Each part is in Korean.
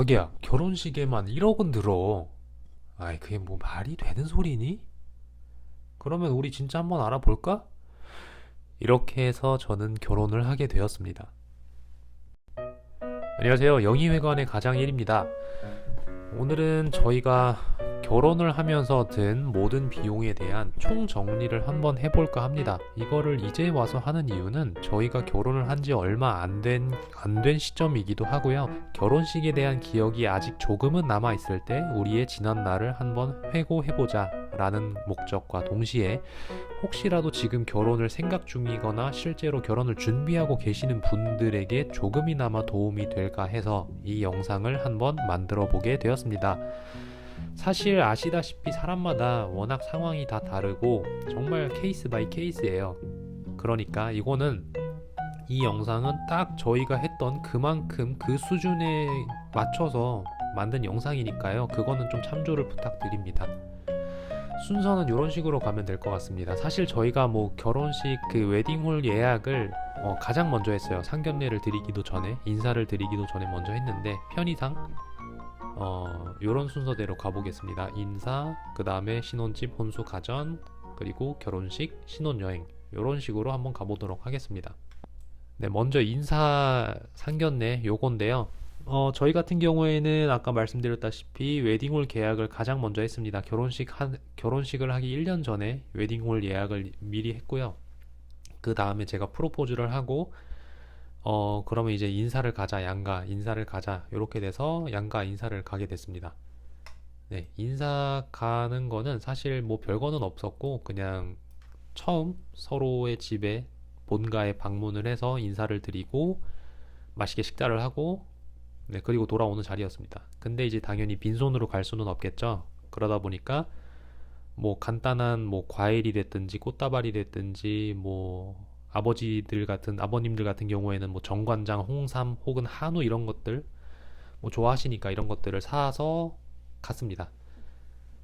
자기야, 결혼식에만 1억은 들어. 아이, 그게 뭐 말이 되는 소리니? 그러면 우리 진짜 한번 알아볼까? 이렇게 해서 저는 결혼을 하게 되었습니다. 안녕하세요. 영희회관의 가장 1입니다. 오늘은 저희가 결혼을 하면서 든 모든 비용에 대한 총 정리를 한번 해볼까 합니다. 이거를 이제 와서 하는 이유는 저희가 결혼을 한 지 얼마 안 된 시점이기도 하고요. 결혼식에 대한 기억이 아직 조금은 남아있을 때 우리의 지난 날을 한번 회고해보자 라는 목적과 동시에 혹시라도 지금 결혼을 생각 중이거나 실제로 결혼을 준비하고 계시는 분들에게 조금이나마 도움이 될까 해서 이 영상을 한번 만들어 보게 되었습니다. 사실 아시다시피 사람마다 워낙 상황이 다 다르고 정말 케이스 바이 케이스예요. 그러니까 이 영상은 딱 저희가 했던 그만큼 그 수준에 맞춰서 만든 영상이니까요. 그거는 좀 참조를 부탁드립니다. 순서는 이런 식으로 가면 될 것 같습니다. 사실 저희가 뭐 결혼식 그 웨딩홀 예약을 가장 먼저 했어요. 상견례를 드리기도 전에, 인사를 드리기도 전에 먼저 했는데 편의상 요런 순서대로 가보겠습니다. 인사, 그 다음에 신혼집, 혼수, 가전, 그리고 결혼식, 신혼여행, 요런 식으로 한번 가보도록 하겠습니다. 네, 먼저 인사 상견례 요건데요. 저희 같은 경우에는 아까 말씀드렸다시피 웨딩홀 계약을 가장 먼저 했습니다. 결혼식을 하기 1년 전에 웨딩홀 예약을 미리 했고요. 그 다음에 제가 프로포즈를 하고 그러면 이제 인사를 가자, 양가 인사를 가자, 요렇게 돼서 양가 인사를 가게 됐습니다. 네, 인사 가는 거는 사실 뭐 별거는 없었고 그냥 처음 서로의 집에 본가에 방문을 해서 인사를 드리고 맛있게 식사를 하고, 네, 그리고 돌아오는 자리였습니다. 근데 이제 당연히 빈손으로 갈 수는 없겠죠. 그러다 보니까 뭐 간단한 뭐 과일이 됐든지 꽃다발이 됐든지 뭐 아버님들 같은 경우에는 뭐 정관장, 홍삼 혹은 한우 이런 것들 뭐 좋아하시니까 이런 것들을 사서 갔습니다.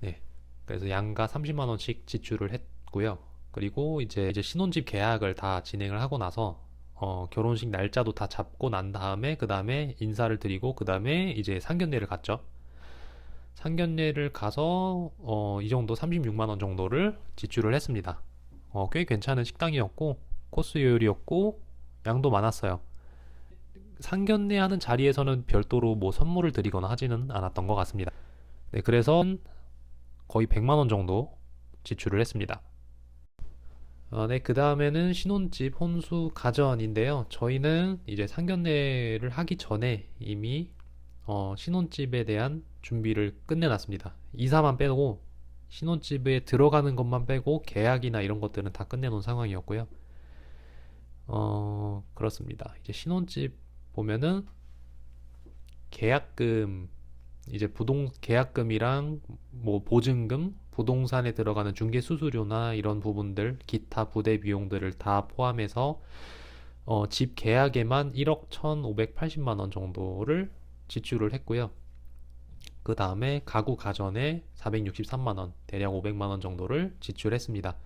네. 그래서 양가 30만 원씩 지출을 했고요. 그리고 이제 신혼집 계약을 다 진행을 하고 나서 결혼식 날짜도 다 잡고 난 다음에 그 다음에 인사를 드리고 그 다음에 이제 상견례를 갔죠. 상견례를 가서 이 정도 36만 원 정도를 지출을 했습니다. 꽤 괜찮은 식당이었고 코스 요일이었고 양도 많았어요. 상견례 하는 자리에서는 별도로 뭐 선물을 드리거나 하지는 않았던 것 같습니다. 네, 그래서 거의 100만 원 정도 지출을 했습니다. 네, 그 다음에는 신혼집, 혼수, 가전인데요. 저희는 이제 상견례를 하기 전에 이미 신혼집에 대한 준비를 끝내놨습니다. 이사만 빼고 신혼집에 들어가는 것만 빼고 계약이나 이런 것들은 다 끝내놓은 상황이었고요. 그렇습니다. 이제 신혼집 보면은 계약금, 이제 계약금이랑 뭐 보증금, 부동산에 들어가는 중개 수수료나 이런 부분들, 기타 부대 비용들을 다 포함해서 집 계약에만 1억 1,580만 원 정도를 지출을 했고요. 그 다음에 가구 가전에 463만 원, 대략 500만 원 정도를 지출했습니다.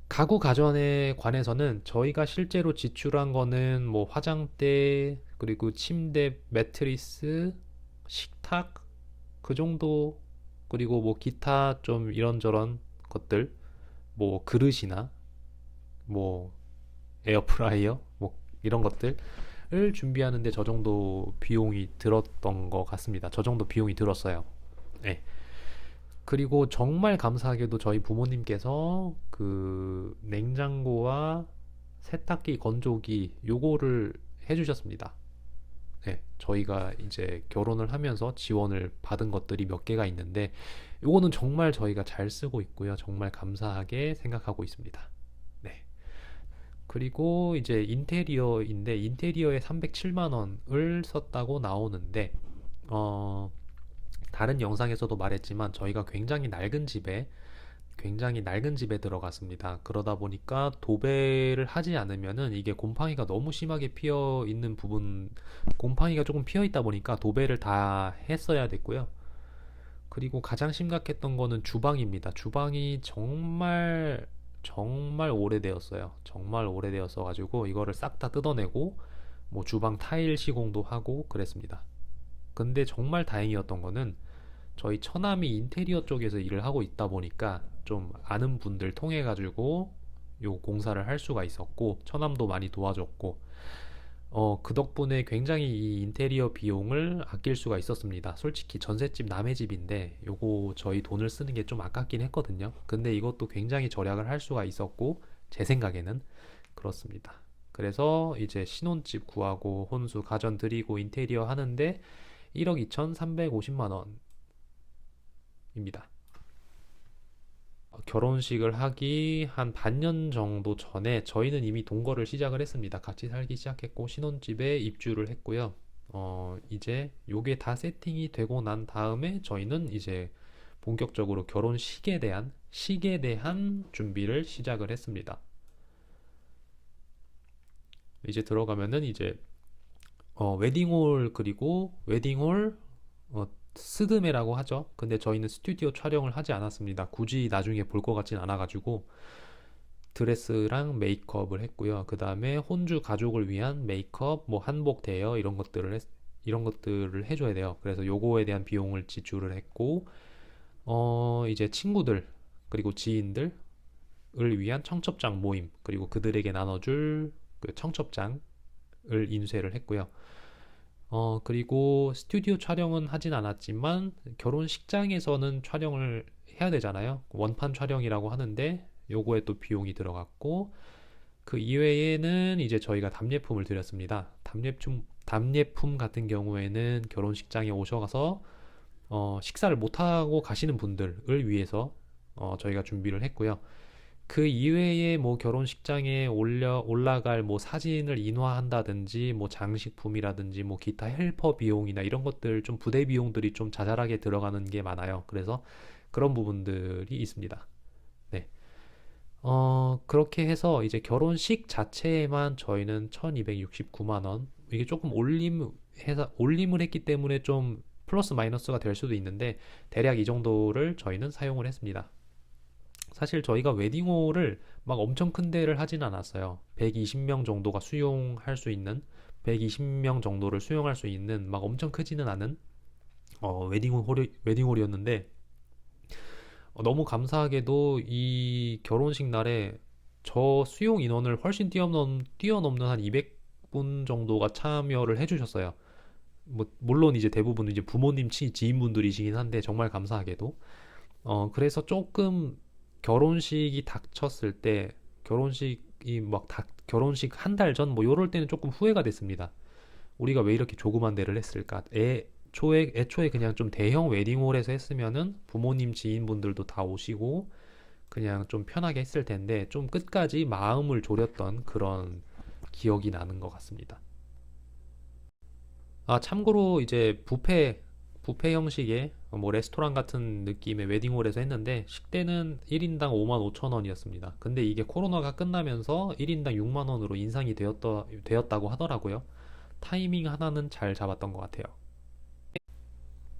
가구 가전에 관해서는 저희가 실제로 지출한 거는 뭐 화장대, 그리고 침대, 매트리스, 식탁 그 정도, 그리고 뭐 기타 좀 이런저런 것들, 뭐 그릇이나 뭐 에어프라이어 뭐 이런 것들을 준비하는데 저 정도 비용이 들었던 것 같습니다. 저 정도 비용이 들었어요. 네. 그리고 정말 감사하게도 저희 부모님께서 그 냉장고와 세탁기, 건조기 요거를 해주셨습니다. 네, 저희가 이제 결혼을 하면서 지원을 받은 것들이 몇 개가 있는데 요거는 정말 저희가 잘 쓰고 있고요. 정말 감사하게 생각하고 있습니다. 네. 그리고 이제 인테리어인데 인테리어에 307만 원을 썼다고 나오는데 다른 영상에서도 말했지만 저희가 굉장히 낡은 집에 들어갔습니다. 그러다 보니까 도배를 하지 않으면은 이게 곰팡이가 너무 심하게 피어 있는 부분, 곰팡이가 조금 피어 있다 보니까 도배를 다 했어야 됐고요. 그리고 가장 심각했던 거는 주방입니다. 주방이 정말 오래되었어요. 정말 오래되었어 가지고 이거를 싹 다 뜯어내고 뭐 주방 타일 시공도 하고 그랬습니다. 근데 정말 다행이었던 거는 저희 처남이 인테리어 쪽에서 일을 하고 있다 보니까 좀 아는 분들 통해 가지고 요 공사를 할 수가 있었고, 처남도 많이 도와줬고, 그 덕분에 굉장히 이 인테리어 비용을 아낄 수가 있었습니다. 솔직히 전셋집 남의 집인데 요거 저희 돈을 쓰는 게 좀 아깝긴 했거든요. 근데 이것도 굉장히 절약을 할 수가 있었고, 제 생각에는 그렇습니다. 그래서 이제 신혼집 구하고 혼수 가전 들이고 인테리어 하는데 1억 2,350만 원입니다. 결혼식을 하기 한 반년 정도 전에 저희는 이미 동거를 시작을 했습니다. 같이 살기 시작했고 신혼집에 입주를 했고요. 이제 요게 다 세팅이 되고 난 다음에 저희는 이제 본격적으로 식에 대한 준비를 시작을 했습니다. 이제 들어가면은 이제 웨딩홀, 그리고 웨딩홀 스드메라고 하죠. 근데 저희는 스튜디오 촬영을 하지 않았습니다. 굳이 나중에 볼 것 같진 않아가지고 드레스랑 메이크업을 했고요. 그 다음에 혼주 가족을 위한 메이크업, 뭐 한복 대여 이런 것들을 해줘야 돼요. 그래서 요거에 대한 비용을 지출을 했고, 이제 친구들 그리고 지인들을 위한 청첩장 모임, 그리고 그들에게 나눠줄 그 청첩장을 인쇄를 했고요. 그리고 스튜디오 촬영은 하진 않았지만 결혼식장에서는 촬영을 해야 되잖아요. 원판 촬영이라고 하는데 요거에 또 비용이 들어갔고, 그 이외에는 이제 저희가 답례품을 드렸습니다. 답례품 같은 경우에는 결혼식장에 오셔서 식사를 못하고 가시는 분들을 위해서 저희가 준비를 했고요. 그 이외에 뭐 결혼식장에 올라갈 뭐 사진을 인화한다든지 뭐 장식품이라든지 뭐 기타 헬퍼 비용이나 이런 것들, 좀 부대 비용들이 좀 자잘하게 들어가는 게 많아요. 그래서 그런 부분들이 있습니다. 네. 그렇게 해서 이제 결혼식 자체에만 저희는 1269만 원, 이게 조금 올림을 했기 때문에 좀 플러스 마이너스가 될 수도 있는데 대략 이 정도를 저희는 사용을 했습니다. 사실 저희가 웨딩홀을 막 엄청 큰 데를 하진 않았어요. 120명 정도가 수용할 수 있는, 120명 정도를 수용할 수 있는 막 엄청 크지는 않은 웨딩홀이었는데, 너무 감사하게도 이 결혼식 날에 저 수용 인원을 훨씬 뛰어넘는 한 200분 정도가 참여를 해주셨어요. 뭐 물론 이제 대부분 이제 부모님 지인분들이시긴 한데 정말 감사하게도. 그래서 조금 결혼식이 닥쳤을 때, 결혼식 한 달 전 뭐 요럴 때는 조금 후회가 됐습니다. 우리가 왜 이렇게 조그만 데를 했을까? 애초에 그냥 좀 대형 웨딩홀에서 했으면은 부모님 지인분들도 다 오시고 그냥 좀 편하게 했을 텐데, 좀 끝까지 마음을 졸였던 그런 기억이 나는 것 같습니다. 참고로 이제 뷔페 형식의 뭐 레스토랑 같은 느낌의 웨딩홀에서 했는데 식대는 1인당 5만 5천 원이었습니다. 근데 이게 코로나가 끝나면서 1인당 6만 원으로 인상이 되었다고 하더라고요. 타이밍 하나는 잘 잡았던 것 같아요.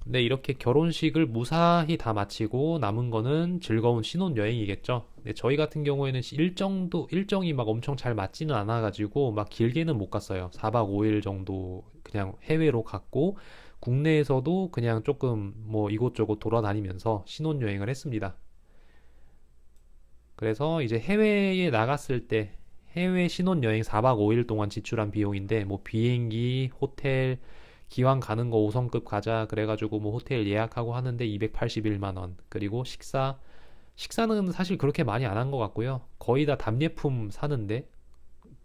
네, 이렇게 결혼식을 무사히 다 마치고 남은 거는 즐거운 신혼여행이겠죠. 네, 저희 같은 경우에는 일정이 막 엄청 잘 맞지는 않아가지고 막 길게는 못 갔어요. 4박 5일 정도 그냥 해외로 갔고, 국내에서도 그냥 조금 뭐 이곳저곳 돌아다니면서 신혼여행을 했습니다. 그래서 이제 해외에 나갔을 때 해외 신혼여행 4박 5일 동안 지출한 비용인데, 뭐 비행기, 호텔, 기왕 가는 거 5성급 가자 그래가지고 뭐 호텔 예약하고 하는데 281만 원, 그리고 식사는 사실 그렇게 많이 안 한 것 같고요. 거의 다 답례품 사는데,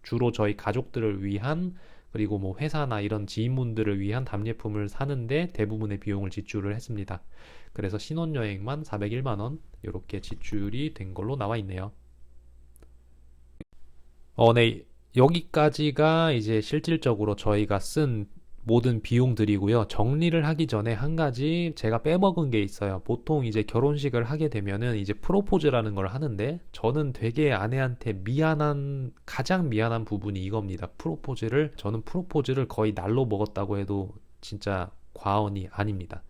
주로 저희 가족들을 위한, 그리고 뭐 회사나 이런 지인분들을 위한 답례품을 사는데 대부분의 비용을 지출을 했습니다. 그래서 신혼여행만 401만 원 이렇게 지출이 된 걸로 나와 있네요. 네. 여기까지가 이제 실질적으로 저희가 쓴 모든 비용들이고요. 정리를 하기 전에 한 가지 제가 빼먹은 게 있어요. 보통 이제 결혼식을 하게 되면은 이제 프로포즈라는 걸 하는데, 저는 되게 아내한테 가장 미안한 부분이 이겁니다. 저는 프로포즈를 거의 날로 먹었다고 해도 진짜 과언이 아닙니다.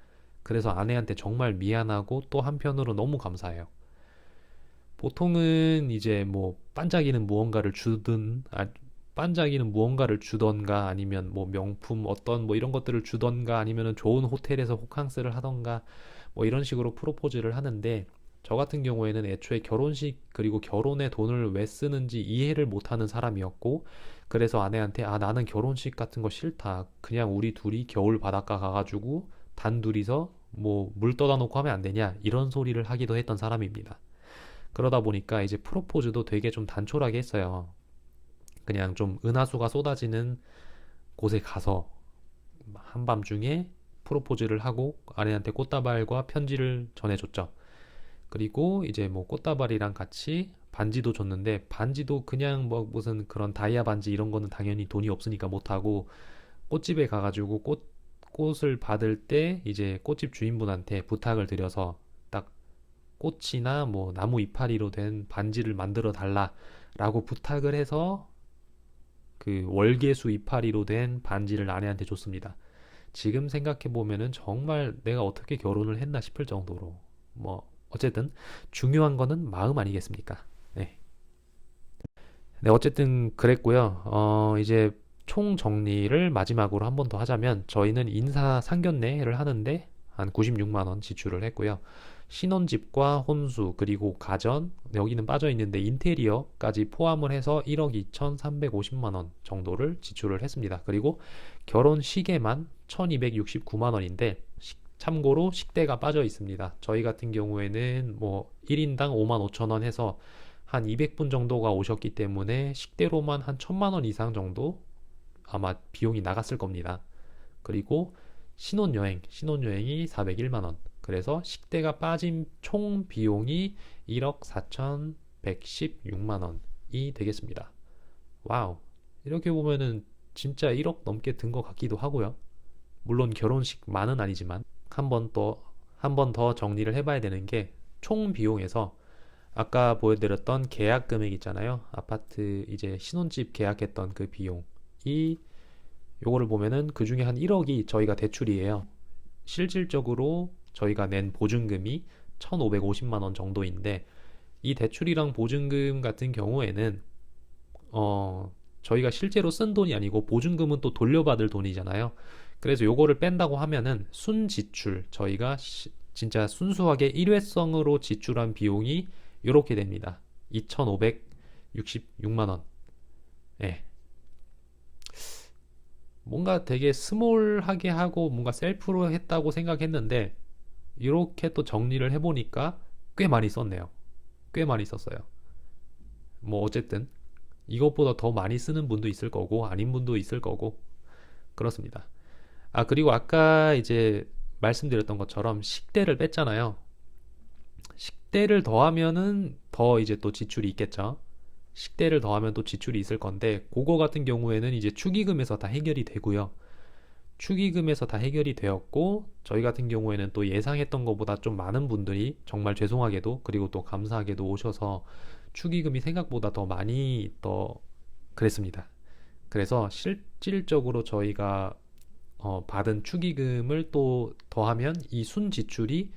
그래서 아내한테 정말 미안하고 또 한편으로 너무 감사해요. 보통은 이제 뭐 반짝이는 무언가를 주든 반짝이는 무언가를 주던가 아니면 뭐 명품 어떤 뭐 이런 것들을 주던가 아니면은 좋은 호텔에서 호캉스를 하던가 뭐 이런 식으로 프로포즈를 하는데 저 같은 경우에는 애초에 결혼식 그리고 결혼에 돈을 왜 쓰는지 이해를 못하는 사람이었고 그래서 아내한테 아 나는 결혼식 같은 거 싫다 그냥 우리 둘이 겨울 바닷가 가가지고 단둘이서 뭐 물 떠다 놓고 하면 안 되냐 이런 소리를 하기도 했던 사람입니다. 그러다 보니까 이제 프로포즈도 되게 좀 단촐하게 했어요. 그냥 좀 은하수가 쏟아지는 곳에 가서 한밤중에 프로포즈를 하고 아내한테 꽃다발과 편지를 전해줬죠. 그리고 이제 뭐 꽃다발이랑 같이 반지도 줬는데 반지도 그냥 뭐 무슨 그런 다이아 반지 이런 거는 당연히 돈이 없으니까 못하고 꽃집에 가가지고 꽃을 받을 때 이제 꽃집 주인분한테 부탁을 드려서 딱 꽃이나 뭐 나무 이파리로 된 반지를 만들어 달라라고 부탁을 해서 그 월계수 이파리로 된 반지를 아내한테 줬습니다. 지금 생각해 보면은 정말 내가 어떻게 결혼을 했나 싶을 정도로 뭐 어쨌든 중요한 거는 마음 아니겠습니까? 네. 네, 어쨌든 그랬고요. 이제 총 정리를 마지막으로 한 번 더 하자면 저희는 인사 상견례를 하는데 한 96만 원 지출을 했고요. 신혼집과 혼수 그리고 가전 여기는 빠져 있는데 인테리어까지 포함을 해서 1억 2,350만 원 정도를 지출을 했습니다. 그리고 결혼식에만 1,269만 원인데 참고로 식대가 빠져 있습니다. 저희 같은 경우에는 뭐 1인당 5만 5천 원 해서 한 200분 정도가 오셨기 때문에 식대로만 한 1,000만 원 이상 정도 아마 비용이 나갔을 겁니다. 그리고 신혼여행이 401만 원. 그래서 식대가 빠진 총 비용이 1억 4,116만 원이 되겠습니다. 와우. 이렇게 보면은 진짜 1억 넘게 든 것 같기도 하고요. 물론 결혼식만은 아니지만 한 번 더 정리를 해봐야 되는 게 총 비용에서 아까 보여드렸던 계약 금액 있잖아요. 아파트 이제 신혼집 계약했던 그 비용이 요거를 보면은 그 중에 한 1억이 저희가 대출이에요. 실질적으로 저희가 낸 보증금이 1,550만 원 정도인데 이 대출이랑 보증금 같은 경우에는 저희가 실제로 쓴 돈이 아니고 보증금은 또 돌려받을 돈이잖아요. 그래서 요거를 뺀다고 하면은 순지출 저희가 진짜 순수하게 일회성으로 지출한 비용이 요렇게 됩니다. 2,566만 원. 예. 뭔가 되게 스몰하게 하고 뭔가 셀프로 했다고 생각했는데 이렇게 또 정리를 해보니까 꽤 많이 썼네요. 꽤 많이 썼어요. 뭐 어쨌든 이것보다 더 많이 쓰는 분도 있을 거고 아닌 분도 있을 거고 그렇습니다. 아 그리고 아까 이제 말씀드렸던 것처럼 식대를 뺐잖아요. 식대를 더하면은 더 이제 또 지출이 있겠죠. 식대를 더하면 또 지출이 있을 건데 그거 같은 경우에는 이제 축의금에서 다 해결이 되고요. 축의금에서 다 해결이 되었고 저희 같은 경우에는 또 예상했던 것보다 좀 많은 분들이 정말 죄송하게도 그리고 또 감사하게도 오셔서 축의금이 생각보다 더 많이 그랬습니다. 그래서 실질적으로 저희가 받은 축의금을 또 더하면 이 순지출이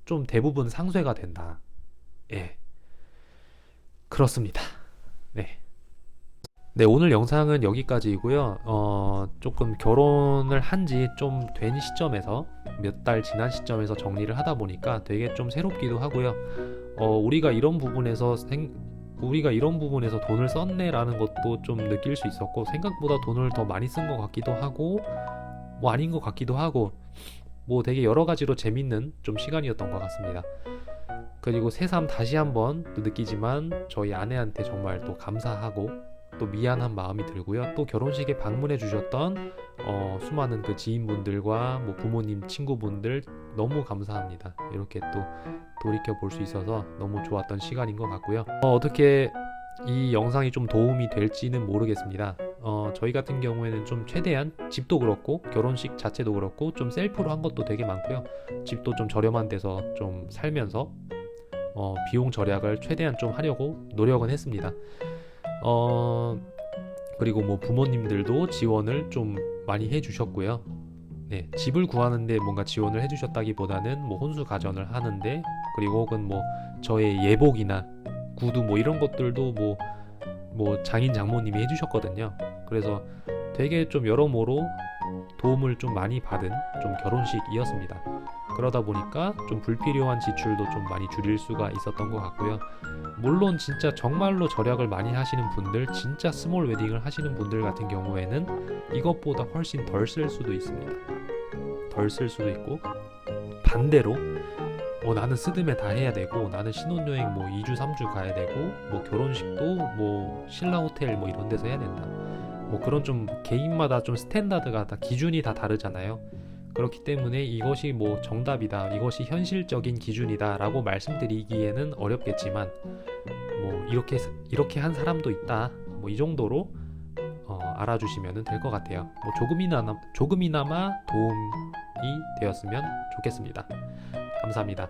좀 대부분 상쇄가 된다. 예, 그렇습니다. 네. 네, 오늘 영상은 여기까지이고요. 조금 결혼을 한지 좀 된 시점에서 몇 달 지난 시점에서 정리를 하다 보니까 되게 좀 새롭기도 하고요. 우리가 이런 부분에서 돈을 썼네라는 것도 좀 느낄 수 있었고 생각보다 돈을 더 많이 쓴 것 같기도 하고 뭐 아닌 것 같기도 하고 뭐 되게 여러 가지로 재밌는 좀 시간이었던 것 같습니다. 그리고 새삼 다시 한번 또 느끼지만 저희 아내한테 정말 또 감사하고 또 미안한 마음이 들고요. 또 결혼식에 방문해 주셨던 수많은 그 지인분들과 뭐 부모님, 친구분들 너무 감사합니다. 이렇게 또 돌이켜 볼 수 있어서 너무 좋았던 시간인 것 같고요. 어떻게 이 영상이 좀 도움이 될지는 모르겠습니다. 저희 같은 경우에는 좀 최대한 집도 그렇고 결혼식 자체도 그렇고 좀 셀프로 한 것도 되게 많고요. 집도 좀 저렴한 데서 좀 살면서 비용 절약을 최대한 좀 하려고 노력은 했습니다. 그리고 뭐 부모님들도 지원을 좀 많이 해주셨고요. 네, 집을 구하는데 뭔가 지원을 해주셨다기보다는 뭐 혼수 가전을 하는데 그리고 혹은 뭐 저의 예복이나 구두 뭐 이런 것들도 뭐 뭐 장인 장모님이 해주셨거든요. 그래서 되게 좀 여러모로 도움을 좀 많이 받은 좀 결혼식이었습니다. 그러다 보니까 좀 불필요한 지출도 좀 많이 줄일 수가 있었던 것 같고요. 물론 진짜 정말로 절약을 많이 하시는 분들, 진짜 스몰 웨딩을 하시는 분들 같은 경우에는 이것보다 훨씬 덜 쓸 수도 있습니다. 덜 쓸 수도 있고, 반대로 나는 스드메 다 해야 되고, 나는 신혼여행 뭐 2주 3주 가야 되고, 뭐 결혼식도 뭐 신라 호텔 뭐 이런 데서 해야 된다, 뭐 그런 좀 개인마다 좀 스탠다드가 다 기준이 다 다르잖아요. 그렇기 때문에 이것이 뭐 정답이다, 이것이 현실적인 기준이다 라고 말씀드리기에는 어렵겠지만, 뭐 이렇게 한 사람도 있다, 뭐 이 정도로 알아주시면 될 것 같아요. 뭐 조금이나마 도움이 되었으면 좋겠습니다. 감사합니다.